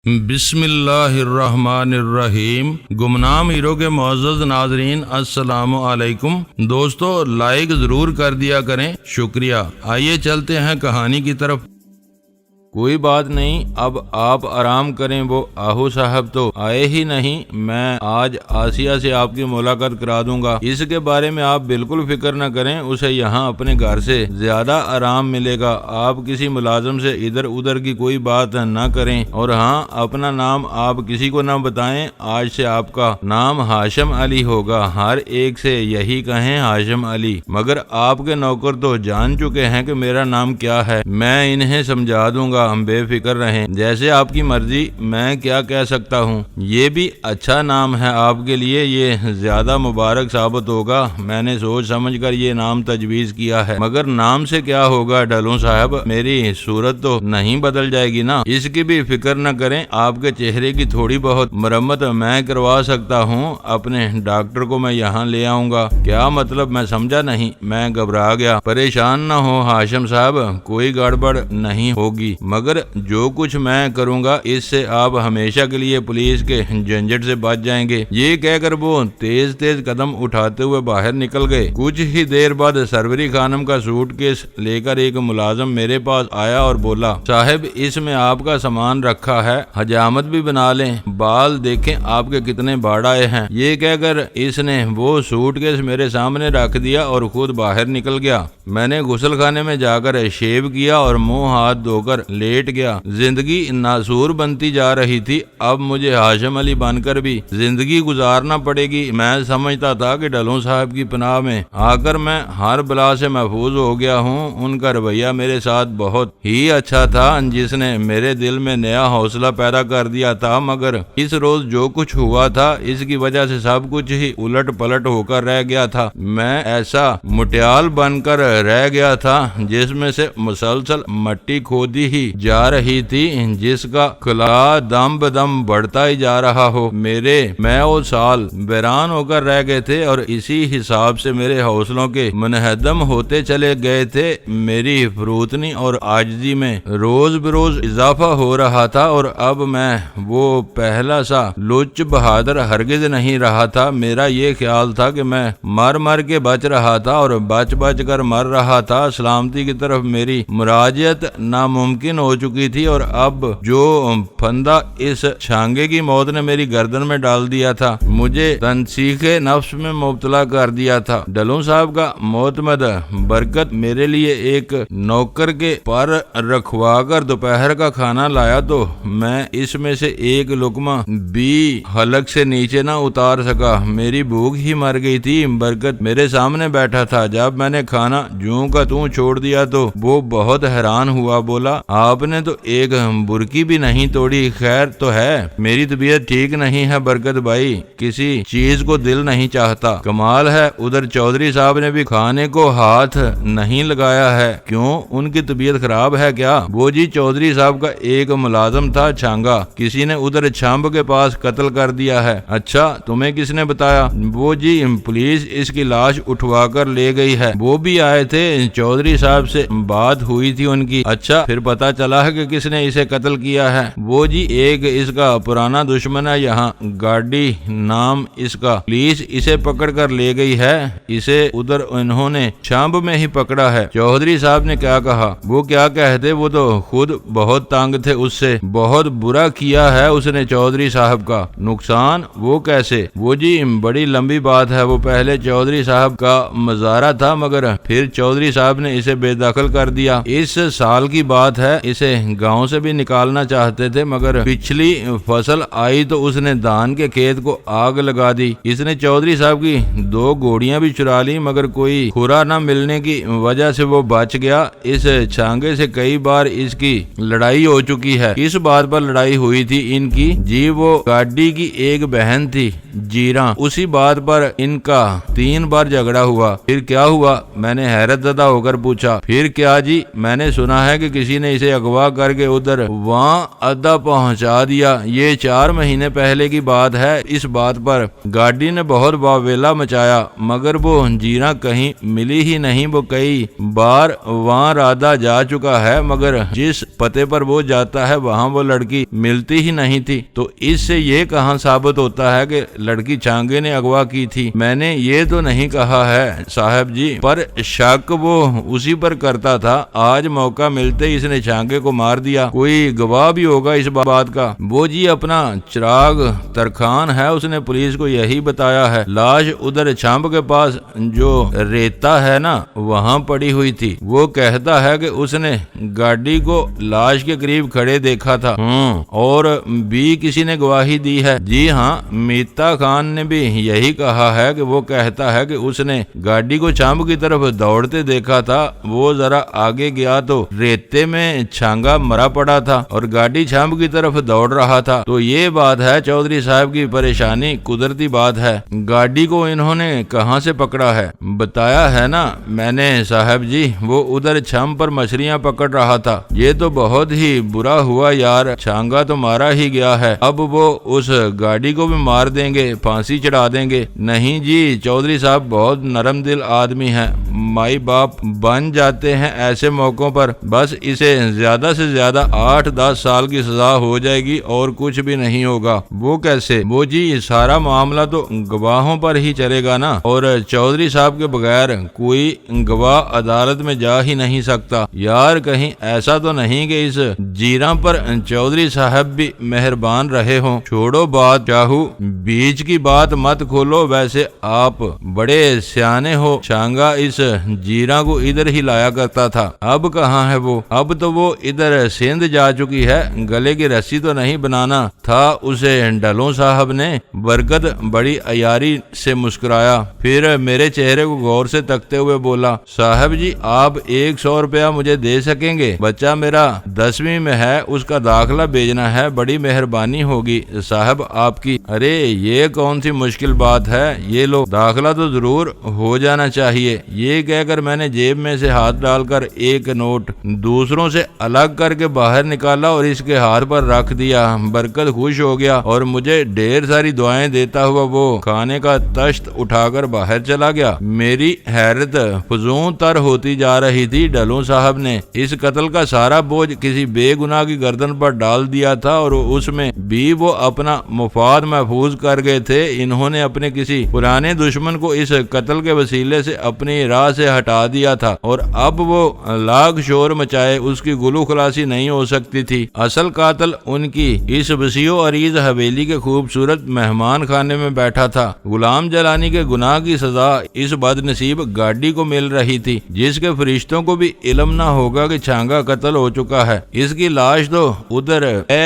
بسم اللہ الرحمن الرحیم۔ گمنام ہیرو کے معزز ناظرین السلام علیکم۔ دوستو لائک ضرور کر دیا کریں، شکریہ۔ آئیے چلتے ہیں کہانی کی طرف۔ کوئی بات نہیں، اب آپ آرام کریں، وہ آہو صاحب تو آئے ہی نہیں، میں آج آسیہ سے آپ کی ملاقات کرا دوں گا۔ اس کے بارے میں آپ بالکل فکر نہ کریں، اسے یہاں اپنے گھر سے زیادہ آرام ملے گا۔ آپ کسی ملازم سے ادھر ادھر کی کوئی بات نہ کریں، اور ہاں، اپنا نام آپ کسی کو نہ بتائیں۔ آج سے آپ کا نام ہاشم علی ہوگا، ہر ایک سے یہی کہیں ہاشم علی، مگر آپ کے نوکر تو جان چکے ہیں کہ میرا نام کیا ہے، میں انہیں سمجھا دوں گا، ہم بے فکر رہیں، جیسے آپ کی مرضی۔ میں کیا کہہ سکتا ہوں، یہ بھی اچھا نام ہے آپ کے لیے، یہ زیادہ مبارک ثابت ہوگا، میں نے سوچ سمجھ کر یہ نام تجویز کیا ہے۔ مگر نام سے کیا ہوگا ڈھلوں صاحب، میری صورت تو نہیں بدل جائے گی نا، اس کی بھی فکر نہ کریں، آپ کے چہرے کی تھوڑی بہت مرمت میں کروا سکتا ہوں، اپنے ڈاکٹر کو میں یہاں لے آؤں گا۔ کیا مطلب، میں سمجھا نہیں، میں گھبرا گیا۔ پریشان نہ ہو ہاشم صاحب، کوئی گڑبڑ نہیں ہوگی، مگر جو کچھ میں کروں گا اس سے آپ ہمیشہ کے لیے پولیس کے جھنجٹ سے بچ جائیں گے۔ یہ کہہ کر وہ تیز تیز قدم اٹھاتے ہوئے باہر نکل گئے۔ کچھ ہی دیر بعد سروری خانم کا سوٹ کیس لے کر ایک ملازم میرے پاس آیا اور بولا، صاحب اس میں آپ کا سامان رکھا ہے، حجامت بھی بنا لیں، بال دیکھیں آپ کے کتنے باڑ آئے ہیں۔ یہ کہہ کر اس نے وہ سوٹ کیس میرے سامنے رکھ دیا اور خود باہر نکل گیا۔ میں نے غسل خانے میں جا کر شیو کیا اور منہ ہاتھ دھو کر لیٹ گیا۔ زندگی ناسور بنتی جا رہی تھی، اب مجھے ہاشم علی بن کر بھی زندگی گزارنا پڑے گی۔ میں سمجھتا تھا کہ ڈھلوں صاحب کی پناہ میں آ کر میں ہر بلا سے محفوظ ہو گیا ہوں۔ ان کا رویہ میرے ساتھ بہت ہی اچھا تھا، جس نے میرے دل میں نیا حوصلہ پیدا کر دیا تھا، مگر اس روز جو کچھ ہوا تھا اس کی وجہ سے سب کچھ ہی الٹ پلٹ ہو کر رہ گیا تھا۔ میں ایسا مٹیال بن کر رہ گیا تھا جس میں سے مسلسل مٹی کھودی ہی جا رہی تھی، جس کا خلا دم بدم بڑھتا ہی جا رہا ہو۔ میں وہ سال ویران ہو کر رہ گئے تھے اور اسی حساب سے میرے حوصلوں کے منہدم ہوتے چلے گئے تھے۔ میری فروتنی اور عاجزی میں روز بروز اضافہ ہو رہا تھا، اور اب میں وہ پہلا سا لچ بہادر ہرگز نہیں رہا تھا۔ میرا یہ خیال تھا کہ میں مر کے بچ رہا تھا اور بچ کر مر رہا تھا۔ سلامتی کی طرف میری مراجعت ناممکن ہو چکی تھی، اور اب جو پھندا اس چھانگے کی موت نے میری گردن میں ڈال دیا تھا، مجھے تنسیخ نفس میں مبتلا کر دیا تھا۔ ڈھلوں صاحب کا معتمد برکت میرے لیے ایک نوکر کے پر رکھوا کر دوپہر کا کھانا لایا، تو میں اس میں سے ایک لقمہ بھی حلق سے نیچے نہ اتار سکا، میری بھوک ہی مر گئی تھی۔ برکت میرے سامنے بیٹھا تھا، جب میں نے کھانا جوں کا توں چھوڑ دیا تو وہ بہت حیران ہوا، بولا، آپ نے تو ایک برکی بھی نہیں توڑی، خیر تو ہے؟ میری طبیعت ٹھیک نہیں ہے برکت بھائی، کسی چیز کو دل نہیں چاہتا۔ کمال ہے، ادھر چودھری صاحب نے بھی کھانے کو ہاتھ نہیں لگایا ہے، کیوں ان کی طبیعت خراب ہے کیا؟ وہ جی چودھری صاحب کا ایک ملازم تھا چھانگا، کسی نے ادھر چھامب کے پاس قتل کر دیا ہے۔ اچھا، تمہیں کس نے بتایا؟ وہ جی پولیس اس کی لاش اٹھوا کر لے گئی ہے، وہ بھی آئے تھے، چودھری صاحب سے بات ہوئی تھی ان کی۔ اچھا، پھر پتا چلا ہے کہ کس نے اسے قتل کیا ہے؟ وہ جی ایک اس کا پرانا دشمن ہے، یہاں گاڑی نام اس کا، پولیس اسے پکڑ کر لے گئی ہے، اسے ادھر انہوں نے چھامب میں ہی پکڑا ہے۔ چودھری صاحب نے کیا کہا؟ وہ کیا کہتے، وہ تو خود بہت تنگ تھے اس سے، بہت برا کیا ہے اس نے چودھری صاحب کا۔ نقصان؟ وہ کیسے؟ وہ جی بڑی لمبی بات ہے، وہ پہلے چودھری صاحب کا مزارہ تھا، مگر پھر چودھری صاحب نے اسے بے دخل کر دیا۔ اس سال کی بات ہے، اسے گاؤں سے بھی نکالنا چاہتے تھے، مگر پچھلی فصل آئی تو اس نے دھان کے کھیت کو آگ لگا دی۔ اس نے چودھری صاحب کی 2 گھوڑیاں بھی چرا لی، مگر کوئی کھرا نہ ملنے کی وجہ سے وہ بچ گیا۔ اس چھانگے سے کئی بار اس کی لڑائی ہو چکی ہے۔ کس بات پر لڑائی ہوئی تھی ان کی؟ جی وہ گاڈی کی ایک بہن تھی جیراں، اسی بات پر ان کا 3 بار جھگڑا ہوا۔ پھر کیا ہوا؟ میں نے حیرت زدہ ہو کر پوچھا، پھر کیا جی؟ میں نے سنا ہے کہ کسی نے اسے اغوا کر کے ادھر وہاں ادا پہنچا دیا، یہ 4 مہینے پہلے کی بات ہے۔ اس بات پر گاڑی نے بہت واویلا مچایا، مگر وہ جیرا کہیں ملی ہی نہیں۔ وہ کئی بار وہاں رادا جا چکا ہے، مگر جس پتے پر وہ جاتا ہے وہاں وہ لڑکی ملتی ہی نہیں تھی۔ تو اس سے یہ کہاں ثابت ہوتا ہے کہ لڑکی چھانگے نے اغوا کی تھی؟ میں نے یہ تو نہیں کہا ہے صاحب جی، پر شک وہ اسی پر کرتا تھا۔ آج موقع ملتے اس نے چھانگے کو مار دیا۔ کوئی گواہ بھی ہوگا اس بات کا؟ وہ جی اپنا چراغ ترخان ہے، اس نے پولیس کو یہی بتایا ہے۔ لاش ادھر چھمب کے پاس جو ریتا ہے نا وہاں پڑی ہوئی تھی۔ وہ کہتا ہے کہ اس نے گاڑی کو لاش کے قریب کھڑے دیکھا تھا۔ اور بھی کسی نے گواہی دی ہے؟ جی ہاں، میتا خان نے بھی یہی کہا ہے کہ وہ کہتا ہے کہ اس نے گاڑی کو چھمب کی طرف دوڑتے دیکھا تھا۔ وہ ذرا آگے گیا تو ریتے میں چھانگا مرا پڑا تھا اور گاڑی چھمب کی طرف دوڑ رہا تھا۔ تو یہ بات ہے چودھری صاحب کی پریشانی، قدرتی بات ہے۔ گاڑی کو انہوں نے کہاں سے پکڑا ہے؟ بتایا ہے نا میں نے صاحب جی، وہ ادھر چھم پر مچھلیاں پکڑ رہا تھا۔ یہ تو بہت ہی برا ہوا یار، چھانگا تو مارا ہی گیا ہے، اب وہ اس گاڑی کو بھی مار دیں گے، پھانسی چڑھا دیں گے؟ نہیں جی، چودھری صاحب بہت نرم دل آدمی ہیں، مائی باپ بن جاتے ہیں ایسے موقعوں پر۔ بس اسے زیادہ سے زیادہ 8-10 سال کی سزا ہو جائے گی اور کچھ بھی نہیں ہوگا۔ وہ کیسے؟ وہ جی سارا معاملہ تو گواہوں پر ہی چلے گا نا، اور چودھری صاحب کے بغیر کوئی گواہ عدالت میں جا ہی نہیں سکتا۔ یار کہیں ایسا تو نہیں کہ اس جیرا پر چودھری صاحب بھی مہربان رہے ہوں؟ چھوڑو بات چاہو، بیچ کی بات مت کھولو، ویسے آپ بڑے سیانے ہو۔ چھانگا اس جیرا کو ادھر ہی لایا کرتا تھا، اب کہاں ہے وہ؟ اب تو وہ ادھر سندھ جا چکی ہے۔ گلے کی رسی تو نہیں بنانا تھا اسے؟ ڈلوں صاحب نے برکت بڑی عیاری سے مسکرایا، پھر میرے چہرے کو غور سے تکتے ہوئے بولا، صاحب جی آپ 100 روپیہ مجھے دے سکیں گے؟ بچہ میرا 10ویں میں ہے، اس کا داخلہ بھیجنا ہے، بڑی مہربانی ہوگی صاحب آپ کی۔ ارے یہ کون سی مشکل بات ہے، یہ لو داخلہ تو ضرور ہو جانا چاہیے۔ یہ کہہ کر میں نے جیب میں سے ہاتھ ڈال کر ایک نوٹ دوسروں سے الگ کر کے باہر نکالا اور اس کے ہاتھ پر رکھ دیا۔ برکت خوش ہو گیا اور مجھے ڈھیر ساری دعائیں دیتا ہوا وہ کھانے کا تشت اٹھا کر باہر چلا گیا۔ میری حیرت فزوں تر ہوتی جا رہی تھی۔ ڈلوں صاحب نے اس قتل کا سارا بوجھ کسی بے گناہ کی گردن پر ڈال دیا تھا اور اس میں بھی وہ اپنا مفاد محفوظ کر گئے تھے۔ انہوں نے اپنے کسی پرانے دشمن کو اس قتل کے وسیلے سے اپنی راہ سے ہٹا دیا تھا اور اب وہ لاکھ شور مچائے اس کی گلو خلاصی نہیں ہو سکتی تھی۔ اصل قاتل ان کی اس وسیع و عریض حویلی کے خوبصورت مہمان خانے میں بیٹھا تھا۔ غلام جلانی کے گناہ کی سزا اس بد نصیب گاڑی کو مل رہی تھی، جس کے فرشتوں کو بھی علم نہ ہوگا کہ چھانگا قتل ہو چکا ہے۔ اس کی لاش تو ادھر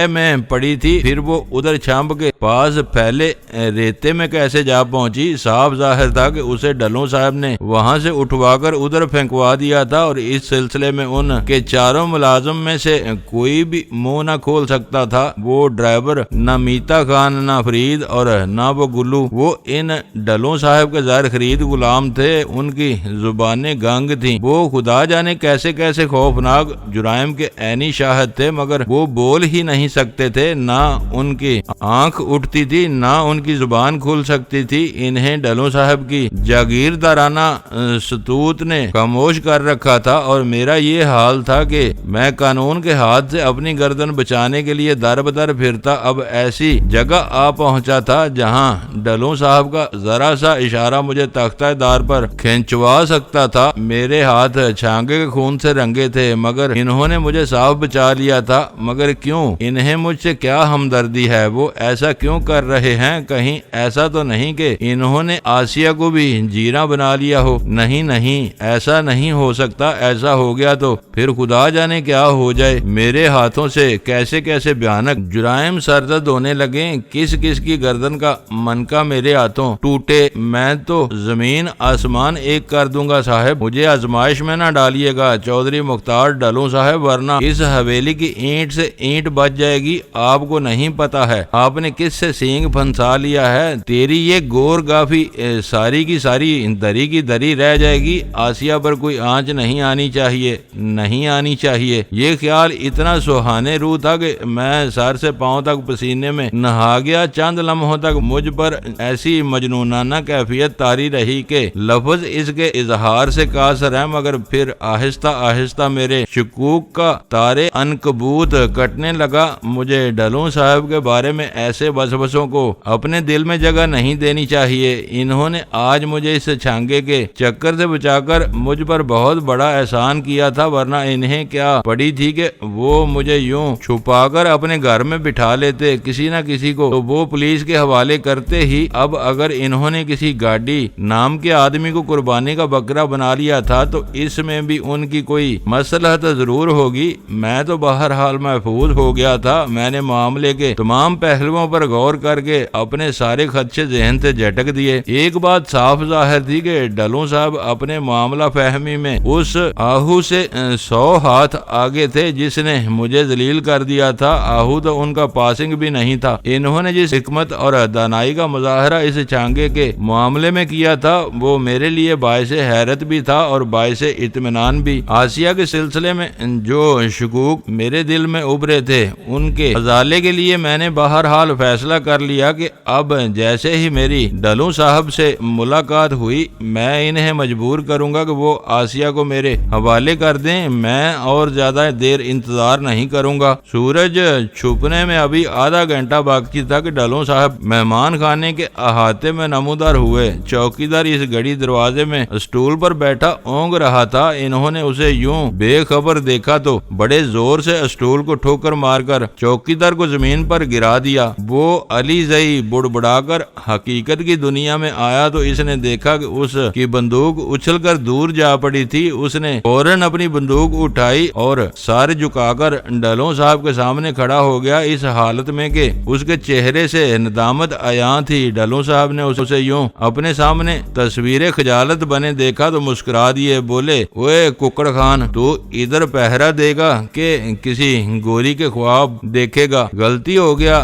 میں پڑی تھی، پھر وہ ادھر چھمب کے پاس پھیلے ریتے میں کیسے جا پہنچی؟ صاف ظاہر تھا کہ اسے ڈلوں صاحب نے وہاں سے اٹھوا کر ادھر پھینکوا دیا تھا، اور اس سلسلے میں ان کے چاروں ملازم میں سے کوئی بھی منہ نہ کھول سکتا تھا۔ وہ ڈرائیور نہ میتا خان، نہ فرید اور نہ وہ گلو، وہ ان ڈلوں صاحب کے زر خرید غلام تھے، ان کی زبانیں گنگ تھیں۔ وہ خدا جانے کیسے کیسے خوفناک جرائم کے عینی شاہد تھے، مگر وہ بول ہی نہیں سکتے تھے، نہ ان کی آنکھ اٹھتی تھی نہ ان کی زبان کھل سکتی تھی۔ انہیں ڈلوں صاحب کی جاگیردارانہ ستوت نے خاموش کر رکھا تھا، اور میرا یہ حال تھا کہ میں قانون کے ہاتھ سے اپنی گردن بچانے کے لیے در بدر پھرتا۔ اب ایسی جگہ آ پہنچا تھا جہاں ڈلوں صاحب کا ذرا سا اشارہ مجھے تختہ دار پر کھینچوا سکتا تھا۔ میرے ہاتھ چھانگے کے خون سے رنگے تھے، مگر انہوں نے مجھے صاف بچا لیا تھا۔ مگر کیوں؟ انہیں مجھ سے کیا ہمدردی ہے؟ وہ ایسا کیوں کر رہے ہیں؟ کہیں ایسا تو نہیں کہ انہوں نے آسیہ کو بھی جیرا بنا لیا ہو؟ نہیں نہیں، ایسا نہیں ہو سکتا۔ ایسا ہو گیا تو پھر خدا جانے کیا ہو جائے۔ میرے ہاتھوں سے کیسے کیسے بھیانک جرائم سرزد ہونے لگے، کس کس کی گردن کا منکا میرے ہاتھوں ٹوٹے۔ میں تو زمین آسمان ایک کر دوں گا صاحب، مجھے آزمائش میں نہ ڈالیے گا چودھری مختار ڈلوں صاحب، ورنہ اس حویلی کی اینٹ سے اینٹ بچ جائے گی۔ آپ کو نہیں پتا ہے آپ نے کس سے سینگ پھنسا لیا ہے۔ تیری یہ گور گافی ساری کی ساری دری کی دری رہ جائے گی۔ آسیہ پر کوئی آنچ نہیں آنی چاہیے۔ یہ خیال اتنا سہانے روح تھا کہ میں سر سے پاؤں تک پسینے میں نہا گیا۔ چند لمحوں تک مجھ پر ایسی مجنونانہ کیفیت طاری رہی کہ لفظ اس کے اظہار سے قاصر ہے، مگر پھر آہستہ آہستہ میرے شکوک کا تارے عنکبوت کٹنے لگا۔ مجھے ڈھلوں صاحب کے بارے میں ایسے وسوسوں کو اپنے دل میں جگہ نہیں دینی چاہیے۔ انہوں نے آج مجھے اس چھانگے کے چکر سے بچا کر مجھ پر بہت بڑا احسان کیا تھا، ورنہ انہیں کیا پڑی تھی کہ وہ مجھے یوں چھپا کر اپنے گھر میں بٹھا لیتے، کسی نہ کسی کو تو وہ پولیس کے حوالے کرتے ہی۔ اب اگر انہوں نے کسی گاڑی نام کے آدمی کو قربانی کا بکرا بنا لیا تھا تو اس میں بھی ان کی کوئی مصلحت ضرور ہوگی۔ میں تو بہرحال محفوظ ہو گیا تھا۔ میں نے معاملے کے تمام پہلوؤں پر غور کر کے اپنے سارے خدشے ذہن سے جھٹک دیے۔ ایک بات صاف ظاہر تھی کہ ڈھلوں صاحب اپنے معاملہ فہمی میں اس آہو سے 100 ہاتھ آگے تھے جس نے مجھے ذلیل کر دیا تھا۔ آہو تو ان کا پاسنگ بھی نہیں تھا۔ انہوں نے جس حکمت اور دانائی کا مظاہرہ اس چھانگے کے معاملے میں کیا تھا وہ میرے لیے باعث حیرت بھی تھا اور باعث اطمینان بھی۔ آسیہ کے سلسلے میں جو شکوک میرے دل میں ابھرے تھے ان کے ازالے کے لیے میں نے بہرحال فیصلہ کر لیا کہ اب جیسے ہی میری ڈھلوں صاحب سے ملاقات ہوئی میں انہیں مجبور کروں گا کہ وہ آسیہ کو میرے حوالے کر دیں۔ میں اور زیادہ دیر انتظار نہیں کروں گا۔ سورج چھپنے میں ابھی آدھا گھنٹہ باقی تھا کہ ڈھلوں صاحب مہمان خانے کے احاطے میں نمودار ہوئے۔ چوکیدار اس گھڑی دروازے میں اسٹول پر بیٹھا اونگ رہا تھا۔ انہوں نے اسے یوں بے خبر دیکھا تو بڑے زور سے اسٹول کو ٹھوکر مار کر چوکیدار کو زمین پر گرا دیا۔ وہ علی زئی بڑبڑا کر حقیقت کی دنیا میں آیا تو اس نے دیکھا کہ اس کی بندوق اچھل کر دور جا پڑی تھی۔ اس نے فوراً اپنی بندوق اٹھائی اور سر جھکا کر ڈھلوں صاحب کے سامنے کھڑا ہو گیا، اس حالت میں کہ اس کے چہرے سے ندامت عیاں تھی۔ ڈھلوں صاحب نے اسے یوں اپنے سامنے تصویر خجالت بنے دیکھا تو مسکرا دیے، بولے، اوے ککڑ خان، تو ادھر پہرا دے گا کہ کسی گوری کے خواب دیکھے گا؟ غلطی ہو گیا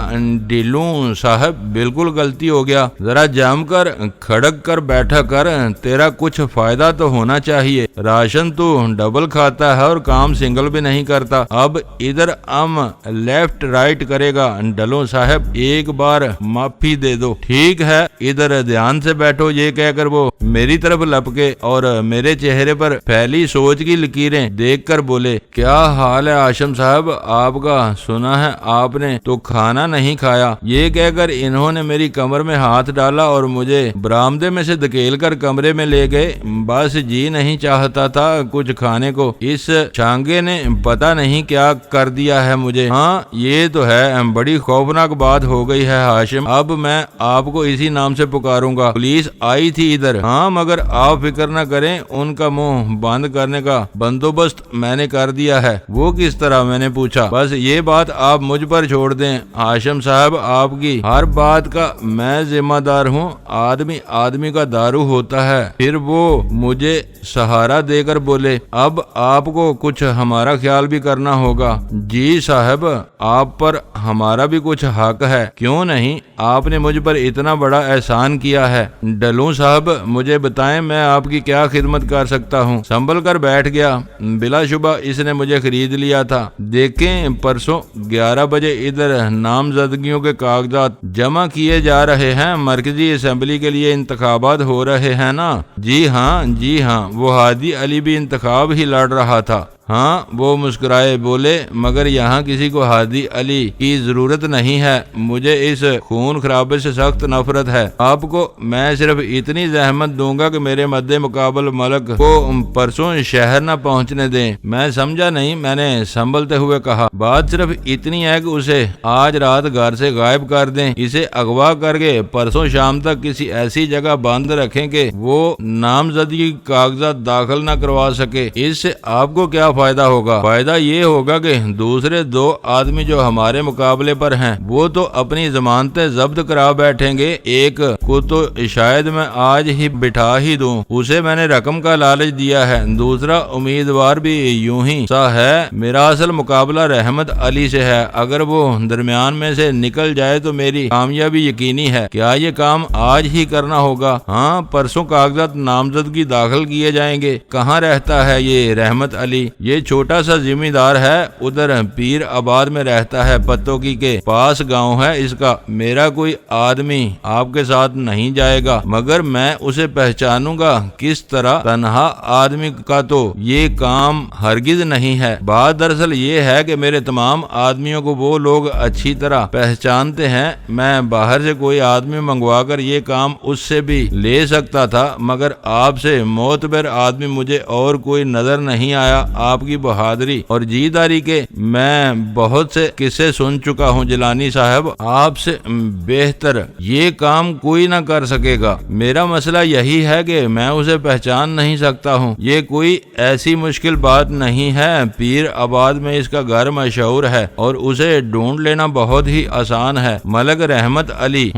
ڈھلوں صاحب، بالکل غلطی ہو گیا۔ ذرا جم کر کھڑک کر بیٹھا کر، تیرا کچھ فائدہ تو ہونا چاہیے۔ راشن تو ڈبل کھاتا ہے اور کام سنگل بھی نہیں کرتا۔ اب ادھر لیفٹ رائٹ کرے گا؟ ڈھلوں صاحب ایک بار معافی دے دو۔ ٹھیک ہے، ادھر دھیان سے بیٹھو، یہ کہہ کر وہ میری طرف لپکے اور میرے چہرے پر پھیلی سوچ کی لکیریں دیکھ کر بولے، کیا حال ہے ہاشم صاحب آپ کا؟ سنا ہے آپ نے تو کھانا نہیں کھایا۔ یہ کہہ کر انہوں نے میری کمر میں ہاتھ ڈالا اور مجھے برآمدے میں سے دھکیل کر کمرے میں لے گئے۔ بس جی نہیں چاہتا تھا کچھ کھانے کو، اس چھانگے نے پتہ نہیں کیا کر دیا ہے مجھے۔ ہاں یہ تو ہے، بڑی خوفناک بات ہو گئی ہے ہاشم، اب میں آپ کو اسی نام سے پکاروں گا۔ پولیس آئی تھی ادھر؟ ہاں، مگر آپ فکر نہ کریں، ان کا منہ بند کرنے کا بندوبست میں نے کر دیا ہے۔ وہ کس طرح؟ میں نے پوچھا۔ بس یہ بات آپ مجھ پر چھوڑ دیں ہاشم صاحب، آپ کی ہر بات کا میں ذمہ دار ہوں۔ آدمی کا دارو ہوتا ہے۔ پھر وہ مجھے سہارا دے کر بولے، اب آپ کو کچھ ہمارا خیال بھی کرنا ہوگا۔ جی صاحب، آپ پر ہمارا بھی کچھ حق ہے، کیوں نہیں؟ آپ نے مجھ پر اتنا بڑا احسان کیا ہے۔ ڈھلوں صاحب مجھے بتائیں میں آپ کی کیا خدمت کر سکتا ہوں؟ سنبھل کر بیٹھ گیا۔ بلا شبہ اس نے مجھے خرید لیا تھا۔ دیکھیں پرسوں 11 بجے ادھر نامزدگیوں کے کاغذات جمع کیے جا رہے ہیں، مرکزی اسمبلی کے لیے انتخابات ہو رہے ہیں نا؟ جی ہاں، وہ ہادی علی بھی انتخاب ہی لڑ رہا تھا۔ ہاں، وہ مسکرائے، بولے، مگر یہاں کسی کو ہادی علی کی ضرورت نہیں ہے۔ مجھے اس خون خرابے سے سخت نفرت ہے۔ آپ کو میں صرف اتنی زحمت دوں گا کہ میرے مد مقابل ملک کو پرسوں شہر نہ پہنچنے دیں۔ میں سمجھا نہیں، میں نے سنبھلتے ہوئے کہا۔ بات صرف اتنی ہے کہ اسے آج رات گھر سے غائب کر دیں، اسے اغوا کر کے پرسوں شام تک کسی ایسی جگہ بند رکھیں کہ وہ نامزدگی کاغذات داخل نہ کروا سکے۔ اس سے آپ کو کیا فائدہ ہوگا؟ فائدہ یہ ہوگا کہ دوسرے 2 آدمی جو ہمارے مقابلے پر ہیں وہ تو اپنی ضمانتیں ضبط کرا بیٹھیں گے، ایک کو تو شاید میں آج ہی بٹھا ہی دوں، اسے میں نے رقم کا لالچ دیا ہے، دوسرا امیدوار بھی یوں ہی سا ہے۔ میرا اصل مقابلہ رحمت علی سے ہے، اگر وہ درمیان میں سے نکل جائے تو میری کامیابی یقینی ہے۔ کیا یہ کام آج ہی کرنا ہوگا؟ ہاں، پرسوں کاغذات نامزدگی داخل کیے جائیں گے۔ کہاں رہتا ہے یہ رحمت علی؟ یہ چھوٹا سا ذمہ دار ہے، ادھر پیر آباد میں رہتا ہے، پتوکی کے پاس گاؤں ہے اس کا۔ میرا کوئی آدمی آپ کے ساتھ نہیں جائے گا، مگر میں اسے پہچانوں گا کس طرح؟ تنہا آدمی کا تو یہ کام ہرگز نہیں ہے۔ بات دراصل یہ ہے کہ میرے تمام آدمیوں کو وہ لوگ اچھی طرح پہچانتے ہیں، میں باہر سے کوئی آدمی منگوا کر یہ کام اس سے بھی لے سکتا تھا، مگر آپ سے معتبر آدمی مجھے اور کوئی نظر نہیں آیا۔ آپ کی بہادری اور جیداری کے میں بہت سے قصے سن چکا ہوں جیلانی صاحب، آپ سے بہتر یہ کام کوئی نہ کر سکے گا۔ میرا مسئلہ یہی ہے کہ میں اسے پہچان نہیں سکتا ہوں۔ یہ کوئی ایسی مشکل بات نہیں ہے، پیر آباد میں اس کا گھر مشہور ہے اور اسے ڈھونڈ لینا بہت ہی آسان ہے۔ ملک رحمت علی۔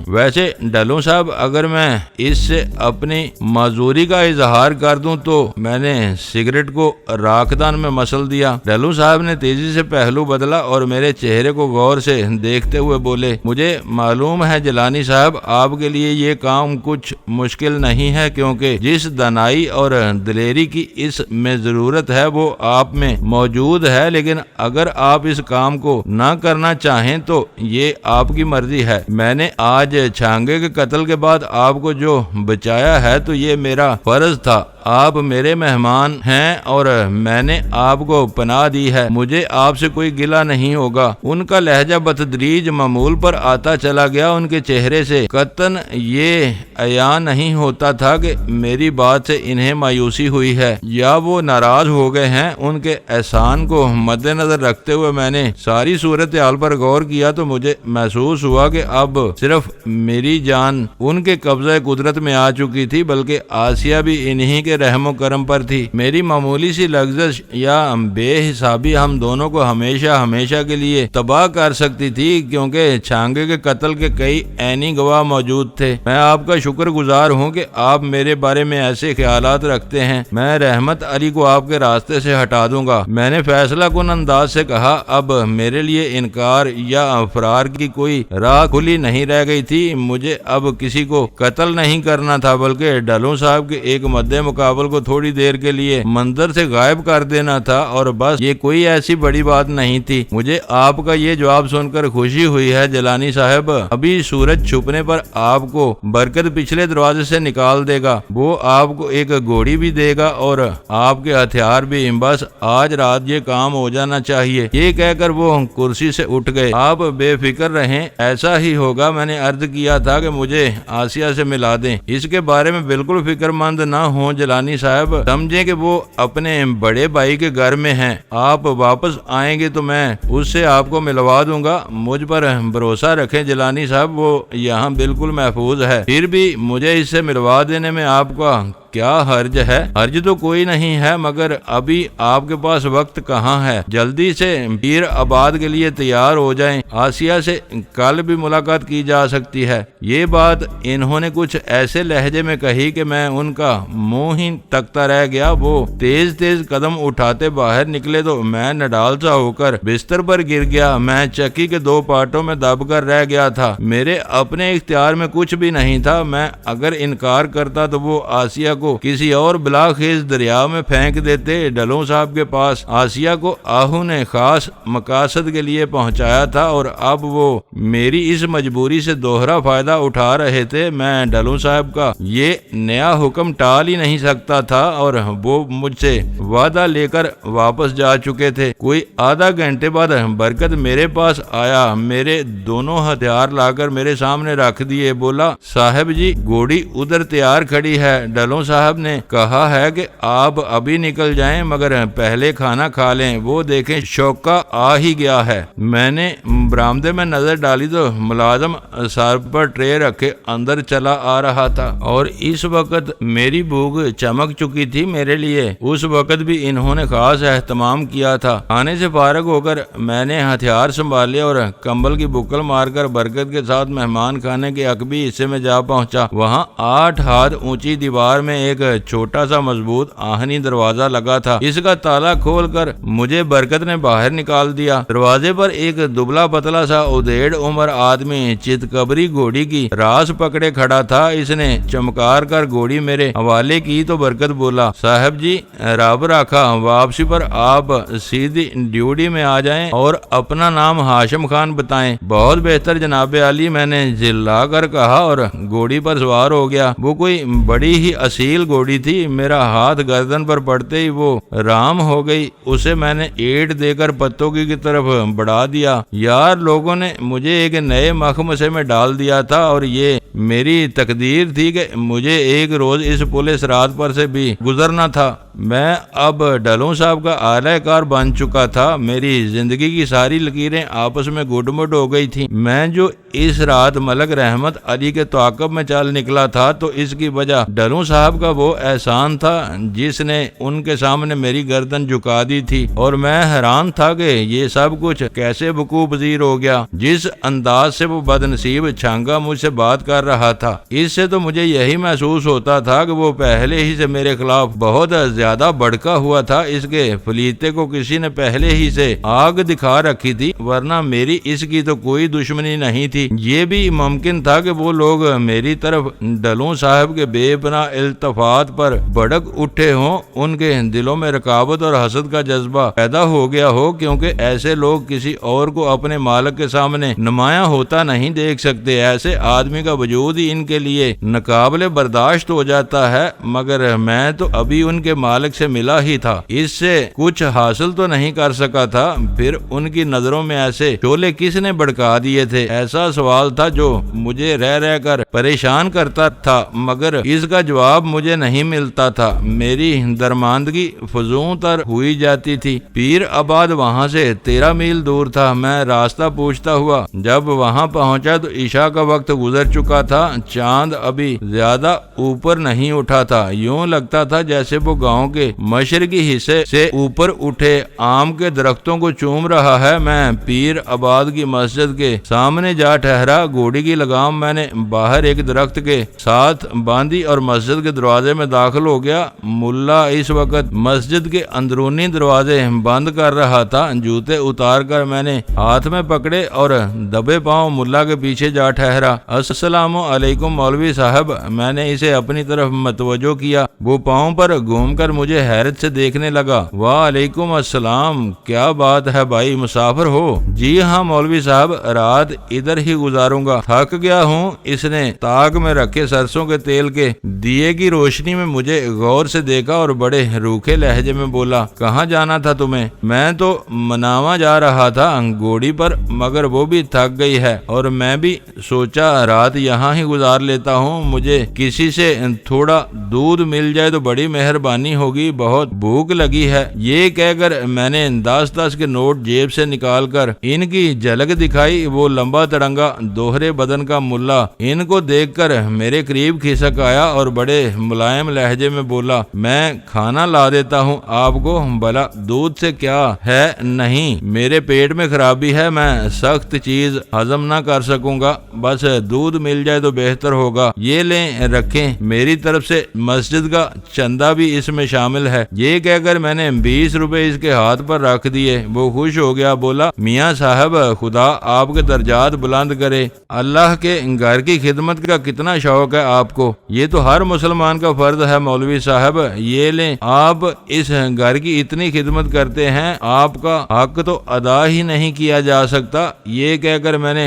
ویسے ڈلوں صاحب، اگر میں اس سے اپنی معذوری کا اظہار کر دوں تو میں نے سگریٹ کو راکدان میں مسل دیا۔ ڈلوں صاحب نے تیزی سے پہلو بدلا اور میرے چہرے کو غور سے دیکھتے ہوئے بولے، مجھے معلوم ہے جیلانی صاحب، آپ کے لیے یہ کام کچھ مشکل نہیں ہے، کیونکہ جس دانائی اور دلیری کی اس میں ضرورت ہے وہ آپ میں موجود ہے، لیکن اگر آپ اس کام کو نہ کرنا چاہیں تو یہ آپ کی مرضی ہے۔ میں نے آج چھانگے کے قتل کے بعد آپ کو جو بچایا ہے تو یہ میرا فرض تھا۔ آپ میرے مہمان ہیں اور میں نے آپ کو پناہ دی ہے، مجھے آپ سے کوئی گلہ نہیں ہوگا۔ ان کا لہجہ بتدریج معمول پر آتا چلا گیا، ان کے چہرے سے قطعاً یہ عیاں نہیں ہوتا تھا کہ میری بات سے انہیں مایوسی ہوئی ہے یا وہ ناراض ہو گئے ہیں۔ ان کے احسان کو مد نظر رکھتے ہوئے میں نے ساری صورتحال پر غور کیا تو مجھے محسوس ہوا کہ اب صرف میری جان ان کے قبضہ قدرت میں آ چکی تھی، بلکہ آسیہ بھی انہی کے رحم و کرم پر تھی۔ میری معمولی سی لغزش یا بے حسابی ہم دونوں کو ہمیشہ کے لیے تباہ کر سکتی تھی، کیونکہ چھانگے کے قتل کے کئی عینی گواہ موجود تھے۔ میں آپ کا شکر گزار ہوں کہ آپ میرے بارے میں ایسے خیالات رکھتے ہیں۔ میں رحمت علی کو آپ کے راستے سے ہٹا دوں گا، میں نے فیصلہ کن انداز سے کہا۔ اب میرے لیے انکار یا فرار کی کوئی راہ کھلی نہیں رہ گئی تھی۔ مجھے اب کسی کو قتل نہیں کرنا تھا، بلکہ ڈلوں صاحب کے ایک مد مقابل کو تھوڑی دیر کے لیے منظر سے غائب کر دینا تھا، اور بس یہ کوئی ایسی بڑی بات نہیں تھی۔ مجھے آپ کا یہ جواب سن کر خوشی ہوئی ہے جیلانی صاحب۔ ابھی سورج چھپنے پر آپ کو برکت پچھلے دروازے سے نکال دے گا، وہ آپ کو ایک گھوڑی بھی دے گا اور آپ کے ہتھیار بھی، بس آج رات یہ کام ہو جانا چاہیے۔ یہ کہہ کر وہ کرسی سے اٹھ گئے۔ آپ بے فکر رہیں، ایسا ہی ہوگا۔ میں نے عرض کیا تھا کہ مجھے آسیہ سے ملا دیں، اس کے بارے میں بالکل فکر مند نہ ہوں جیلانی صاحب، سمجھیں کہ وہ اپنے بڑے بھائی کے گھر میں ہیں۔ آپ واپس آئیں گے تو میں اس سے آپ کو ملوا دوں گا، مجھ پر بھروسہ رکھیں جیلانی صاحب، وہ یہاں بالکل محفوظ ہے۔ پھر بھی مجھے اس سے ملوا دینے میں آپ کا کیا حرج ہے؟ حرج تو کوئی نہیں ہے، مگر ابھی آپ کے پاس وقت کہاں ہے؟ جلدی سے پیر آباد کے لیے تیار ہو جائیں، آسیہ سے کل بھی ملاقات کی جا سکتی ہے۔ یہ بات انہوں نے کچھ ایسے لہجے میں کہی کہ میں ان کا منہ ہی تکتا رہ گیا۔ وہ تیز قدم اٹھاتے باہر نکلے تو میں نڈال سا ہو کر بستر پر گر گیا۔ میں چکی کے 2 پارٹوں میں دب کر رہ گیا تھا، میرے اپنے اختیار میں کچھ بھی نہیں تھا۔ میں اگر انکار کرتا تو وہ آسیہ کو کسی اور بلاخیز دریا میں پھینک دیتے۔ ڈلوں صاحب کے پاس آسیہ کو آہو نے خاص مقاصد کے لیے پہنچایا تھا، اور اب وہ میری اس مجبوری سے دوہرا فائدہ اٹھا رہے تھے۔ میں ڈلوں صاحب کا یہ نیا حکم ٹال ہی نہیں سکتا تھا، اور وہ مجھ سے وعدہ لے کر واپس جا چکے تھے۔ کوئی آدھا گھنٹے بعد برکت میرے پاس آیا، میرے دونوں ہتھیار لا کر میرے سامنے رکھ دیے، بولا، صاحب جی گھوڑی ادھر تیار کھڑی ہے۔ ڈلوں صاحب نے کہا ہے کہ آپ ابھی نکل جائیں مگر پہلے کھانا کھا لیں، وہ دیکھیں شوقہ آ ہی گیا ہے۔ میں نے برآمدے میں نظر ڈالی تو ملازم سر پر ٹرے رکھے اندر چلا آ رہا تھا، اور اس وقت میری بھوک چمک چکی تھی میرے لیے۔ اس وقت بھی انہوں نے خاص اہتمام کیا تھا۔ کھانے سے فارغ ہو کر میں نے ہتھیار سنبھالے اور کمبل کی بکل مار کر برکت کے ساتھ مہمان خانے کے عقبی حصے میں جا پہنچا۔ وہاں 8 ہاتھ اونچی دیوار میں ایک چھوٹا سا مضبوط آہنی دروازہ لگا تھا۔ اس کا تالا کھول کر مجھے برکت نے باہر نکال دیا۔ دروازے پر ایک دبلا پتلا سا ادھیڑ عمر آدمی چتکبری گھوڑی کی راس پکڑے کھڑا تھا۔ اس نے چمکار کر گھوڑی میرے حوالے کی تو برکت بولا، صاحب جی رب رکھا، واپسی پر آپ سیدھی ڈیوٹی میں آ جائیں اور اپنا نام ہاشم خان بتائیں۔ بہت بہتر جناب عالی، میں نے جلا کر کہا اور گھوڑی پر سوار ہو گیا۔ وہ کوئی بڑی ہی اصیل گھوڑی تھی۔ میرا ہاتھ گردن پر پڑتے ہی وہ رام ہو گئی۔ اسے میں نے ایٹ دے کر پتوں کی طرف بڑھا دیا۔ یار لوگوں نے مجھے ایک نئے مخمسے میں ڈال دیا تھا، اور یہ میری تقدیر تھی کہ مجھے ایک روز اس پولیس رات پر سے بھی گزرنا تھا۔ میں اب ڈلوں صاحب کا اعلی کار بن چکا تھا۔ میری زندگی کی ساری لکیریں آپس میں گڈ مڈ ہو گئی تھی۔ میں جو اس رات ملک رحمت علی کے تعاقب میں چل نکلا تھا تو اس کی وجہ ڈلوں صاحب کا وہ احسان تھا جس نے ان کے سامنے میری گردن جھکا دی تھی، اور میں حیران تھا کہ یہ سب کچھ کیسے وقوع پذیر ہو گیا۔ جس انداز سے وہ بد نصیب چھانگا مجھ سے بات کر رہا تھا، اس سے تو مجھے یہی محسوس ہوتا تھا کہ وہ پہلے ہی سے میرے خلاف بہت زیادہ بھڑکا ہوا تھا۔ اس کے فلیتے کو کسی نے پہلے ہی سے آگ دکھا رکھی تھی، ورنہ میری اس کی تو کوئی دشمنی نہیں تھی۔ یہ بھی ممکن تھا کہ وہ لوگ میری طرف ڈلوں صاحب کے بے پناہ التفات پر بھڑک اٹھے ہوں، ان کے دلوں میں رکاوٹ اور حسد کا جذبہ پیدا ہو گیا ہو، کیونکہ ایسے لوگ کسی اور کو اپنے مالک کے سامنے نمایاں ہوتا نہیں دیکھ سکتے۔ ایسے آدمی کا وجود ہی ان کے لیے ناقابل برداشت ہو جاتا ہے، مگر میں تو ابھی ان کے مالک سے ملا ہی تھا، اس سے کچھ حاصل تو نہیں کر سکا تھا۔ پھر ان کی نظروں میں ایسے شعلے کس نے بھڑکا دیے تھے؟ ایسا سوال تھا جو مجھے رہ رہ کر پریشان کرتا تھا، مگر اس کا جواب مجھے نہیں ملتا تھا۔ میری درماندگی فزوں تر ہوئی جاتی تھی۔ پیر آباد وہاں سے 13 میل دور تھا۔ میں راستہ پوچھتا ہوا جب وہاں پہنچا تو عشاء کا وقت گزر چکا تھا۔ چاند ابھی زیادہ اوپر نہیں اٹھا تھا، یوں لگتا تھا جیسے وہ گاؤں کے مشرقی حصے سے اوپر اٹھے آم کے درختوں کو چوم رہا ہے۔ میں پیر آباد کی مسجد کے سامنے جا ٹھہرا۔ گھوڑی کی لگام میں نے باہر ایک درخت کے ساتھ باندھی اور مسجد کے دروازے میں داخل ہو گیا۔ ملا اس وقت مسجد کے اندرونی دروازے بند کر رہا تھا۔ جوتے اتار کر میں نے ہاتھ میں پکڑے اور دبے پاؤں ملا کے پیچھے جا ٹھہرا۔ السلام علیکم مولوی صاحب، میں نے اسے اپنی طرف متوجہ کیا۔ وہ پاؤں پر گھوم کر مجھے حیرت سے دیکھنے لگا۔ وعلیکم السلام، کیا بات ہے بھائی، مسافر ہو؟ جی ہاں مولوی صاحب، رات ادھر ہی گزاروں گا، تھک گیا ہوں۔ اس نے تاک میں رکھے سرسوں کے تیل کے دیے کی روشنی میں مجھے غور سے دیکھا اور بڑے روکھے لہجے میں بولا، کہاں جانا تھا تمہیں؟ میں تو مناوا جا رہا تھا گھوڑی پر، مگر وہ بھی تھک گئی ہے اور میں بھی سوچا رات یہاں ہی گزار لیتا ہوں۔ مجھے کسی سے تھوڑا دودھ مل جائے تو بڑی مہربانی ہوگی، بہت بھوک لگی ہے۔ یہ کہہ کر میں نے 10 کے نوٹ جیب سے نکال کر ان کی جھلک دکھائی۔ وہ لمبا تڑنگا دوہرے بدن کا ملا ان کو دیکھ کر میرے قریب کھسک آیا اور بڑے ملائم لہجے میں بولا، میں کھانا لا دیتا ہوں آپ کو، بھلا دودھ سے کیا ہے؟ نہیں، میرے پیٹ میں خرابی ہے، میں سخت چیز ہضم نہ کر سکوں گا، بس دودھ مل جائے تو بہتر ہوگا۔ یہ لیں رکھیں، میری طرف سے مسجد کا چندہ بھی اس میں شامل ہے۔ یہ کہہ کر میں نے 20 روپے اس کے ہاتھ پر رکھ دیے۔ وہ خوش ہو گیا، بولا، میاں صاحب خدا آپ کے درجات بلند کرے، اللہ کے گھر کی خدمت کا کتنا شوق ہے آپ کو، یہ تو ہر مسلمان کا فرض ہے مولوی صاحب۔ یہ لیں، آپ اس گھر کی اتنی خدمت کرتے ہیں، آپ کا حق تو ادا ہی نہیں کیا جا سکتا۔ یہ کہہ کر میں نے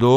2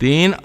3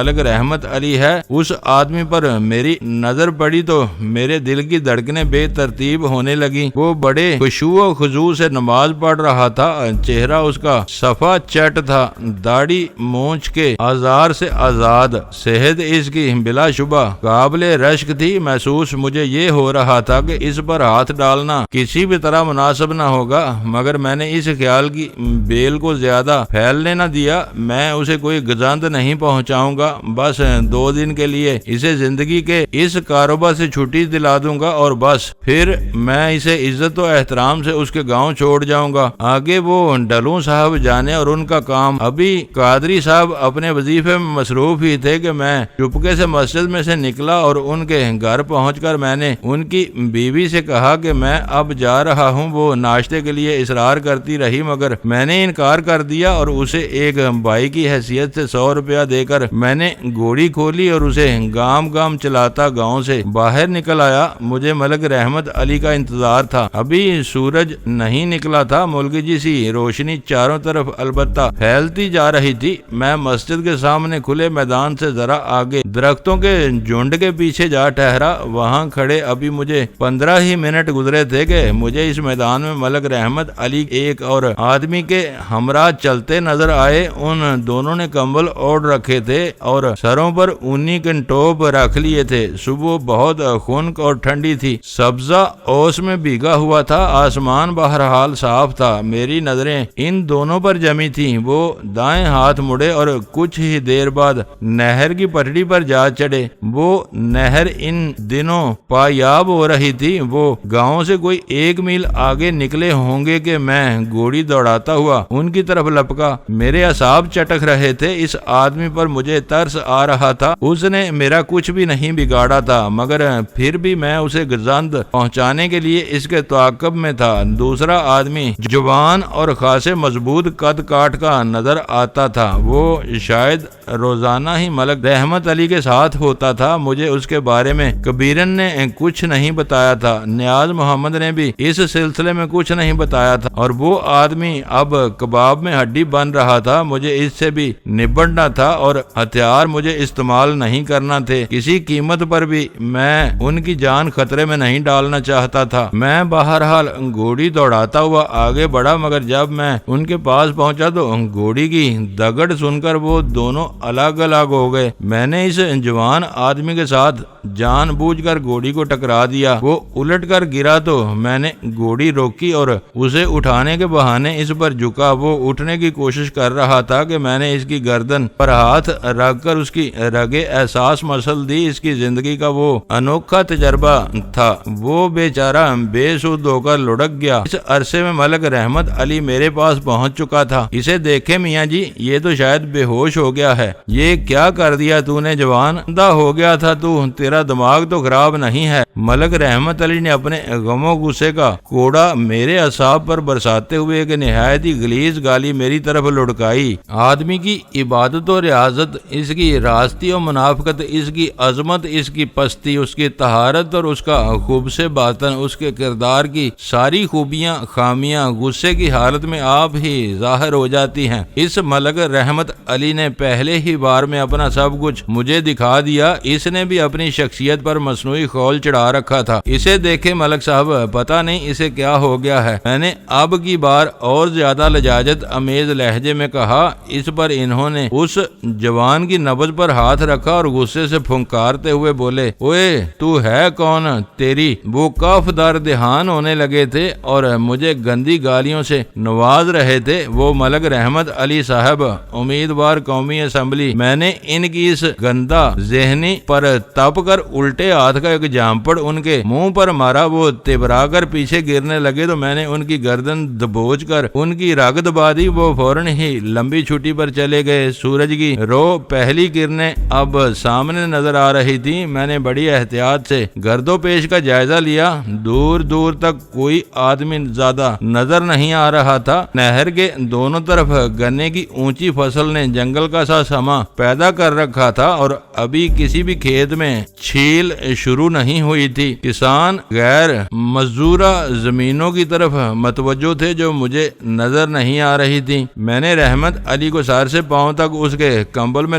ملک رحمت علی ہے، اس آدمی پر میری نظر پڑی تو میرے دل کی دھڑکنیں بے ترتیب ہونے لگی۔ وہ بڑے خشوع و خضوع سے نماز پڑھ رہا تھا، چہرہ اس کا صفا چٹ تھا، داڑھی مونچھ کے آزار سے آزاد، صحت اس کی بلا شبہ قابل رشک تھی۔ محسوس مجھے یہ ہو رہا تھا کہ اس پر ہاتھ ڈالنا کسی بھی طرح مناسب نہ ہوگا، مگر میں نے اس خیال کی بیل کو زیادہ پھیلنے نہ دیا۔ میں اسے کوئی گزند نہیں پہنچاؤں گا، بس 2 دن کے لیے اسے زندگی کے اس کاروبار سے چھٹی دلا دوں گا اور بس پھر میں اسے عزت و احترام سے اس کے گاؤں چھوڑ جاؤں گا۔ آگے وہ ڈلوں صاحب جانے اور ان کا کام۔ ابھی قادری صاحب اپنے وظیفے میں مصروف ہی تھے کہ میں چپکے سے مسجد میں سے نکلا اور ان کے گھر پہنچ کر میں نے ان کی بیوی سے کہا کہ میں اب جا رہا ہوں۔ وہ ناشتے کے لیے اصرار کرتی رہی مگر میں نے انکار کر دیا اور اسے ایک بھائی کی حیثیت سے 100 روپیہ دے کر میں نے گھوڑی کھولی اور اسے گام گام چلاتا گاؤں سے باہر نکل آیا۔ مجھے ملک رحمت علی کا انتظار تھا۔ ابھی سورج نہیں نکلا تھا، ملکی جیسی روشنی چاروں طرف البتہ پھیلتی جا رہی تھی۔ میں مسجد کے سامنے کھلے میدان سے ذرا آگے درختوں کے جھنڈ کے پیچھے جا ٹھہرا۔ وہاں کھڑے ابھی مجھے 15 ہی منٹ گزرے تھے کہ مجھے اس میدان میں ملک رحمت علی ایک اور آدمی کے ہمراہ چلتے نظر آئے۔ ان دونوں نے کمبل اوڑھ رکھے تھے اور سروں پر اونی کنٹوپ رکھ لیے تھے۔ صبح بہت خنک اور ٹھنڈی تھی، سبزہ اوس میں بھیگا ہوا تھا، آسمان بہرحال صاف تھا۔ میری نظریں ان دونوں پر جمی تھیں۔ وہ دائیں ہاتھ مڑے اور کچھ ہی دیر بعد نہر کی پٹڑی پر جا چڑھے۔ وہ نہر ان دنوں پایاب ہو رہی تھی۔ وہ گاؤں سے کوئی 1 میل آگے نکلے ہوں گے کہ میں گھوڑی دوڑاتا ہوا ان کی طرف لپکا۔ میرے اعصاب چٹک رہے تھے۔ اس آدمی پر مجھے ترس آ رہا تھا۔ اس نے میرا کچھ بھی نہیں بگاڑا تھا مگر پھر بھی میں اسے گزند پہنچانے کے لیے اس کے تعاقب میں تھا۔ دوسرا آدمی جوان اور خاصے مضبوط قد کاٹ کا نظر آتا تھا۔ وہ شاید روزانہ ہی ملک رحمت علی کے ساتھ ہوتا تھا۔ مجھے اس کے بارے میں کبیرن نے کچھ نہیں بتایا تھا، نیاز محمد نے بھی اس سلسلے میں کچھ نہیں بتایا تھا، اور وہ آدمی اب کباب میں ہڈی بن رہا تھا۔ مجھے اس سے بھی نبٹنا تھا اور ہتھیار مجھے استعمال نہیں کرنا تھے کسی قیمت پر بھی۔ میں ان کی جان خطرے میں نہیں ڈالنا چاہتا تھا۔ میں بہرحال گھوڑی دوڑاتا ہوا آگے بڑھا مگر جب میں ان کے پاس پہنچا تو گھوڑی کی دگڑ سن کر وہ دونوں الگ الگ ہو گئے۔ میں نے اس جوان آدمی کے ساتھ جان بوجھ کر گھوڑی کو ٹکرا دیا۔ وہ الٹ کر گرا تو میں نے گھوڑی روکی اور اسے اٹھانے کے بہانے اس پر جھکا۔ وہ اٹھنے کی کوشش کر رہا تھا کہ میں نے اس کی گردن پر ہاتھ رکھ کر اس کی رگے احساس مسل دی۔ اس کی زندگی کا وہ انوکھا تجربہ تھا۔ وہ بیچارہ بے سود ہو کر لڑک گیا۔ اس عرصے میں ملک رحمت علی میرے پاس پہنچ چکا تھا۔ اسے دیکھے میاں جی، یہ تو شاید بے ہوش ہو گیا ہے۔ یہ کیا کر دیا تو نے جوان؟ اندھا ہو گیا تھا تو؟ تیرا دماغ تو خراب نہیں ہے؟ ملک رحمت علی نے اپنے غم و غصے کا کوڑا میرے اعصاب پر برساتے ہوئے ایک نہایت ہی غلیظ گالی میری طرف لڑکائی۔ آدمی کی عبادت و ریاضت، اس کی راستی و منافقت، اس کی عظمت، اس کی پستی، اس کی طہارت اور اس کا خوب سے باطن، اس کے کردار کی ساری خوبیاں خامیاں غصے کی حالت میں آپ ہی ظاہر ہو جاتی ہیں۔ اس ملک رحمت علی نے پہلے ہی بار میں اپنا سب کچھ مجھے دکھا دیا۔ اس نے بھی اپنی شخصیت پر مصنوعی خول چڑھا رکھا تھا۔ اسے دیکھے ملک صاحب، پتہ نہیں اسے کیا ہو گیا ہے۔ میں نے اب کی بار اور زیادہ لجاجت امیز لہجے میں کہا۔ اس پر انہوں نے اس جوان کی نبض پر ہاتھ رکھا اور غصے سے پھنکارتے ہوئے بولے، اوئے تو ہے کون؟ تیری وہ کاف دار دہان ہونے لگے تھے اور مجھے گندی گالیوں سے نواز رہے تھے۔ وہ ملک رحمت علی صاحب، امیدوار قومی اسمبلی۔ میں نے ان کی اس گندا ذہنی پر تپ کر الٹے ہاتھ کا ایک جامپڑ ان کے منہ پر مارا۔ وہ تبرا کر پیچھے گرنے لگے تو میں نے ان کی گردن دبوچ کر ان کی رگ دبا دی۔ وہ فوراً ہی لمبی چھٹی پر چلے گئے۔ سورج کی رو پہلی کرنیں اب سامنے نظر آ رہی تھی۔ میں نے بڑی احتیاط سے گرد و پیش کا جائزہ لیا۔ دور دور تک کوئی آدمی زیادہ نظر نہیں آ رہا تھا۔ نہر کے دونوں طرف گنے کی اونچی فصل نے جنگل کا سا سما پیدا کر رکھا تھا اور ابھی کسی بھی کھیت میں چھیل شروع نہیں ہوئی تھی۔ کسان غیر مزدورہ زمینوں کی طرف متوجہ تھے جو مجھے نظر نہیں آ رہی تھی۔ میں نے رحمت علی کو سر سے پاؤں تک اس کے کمبل میں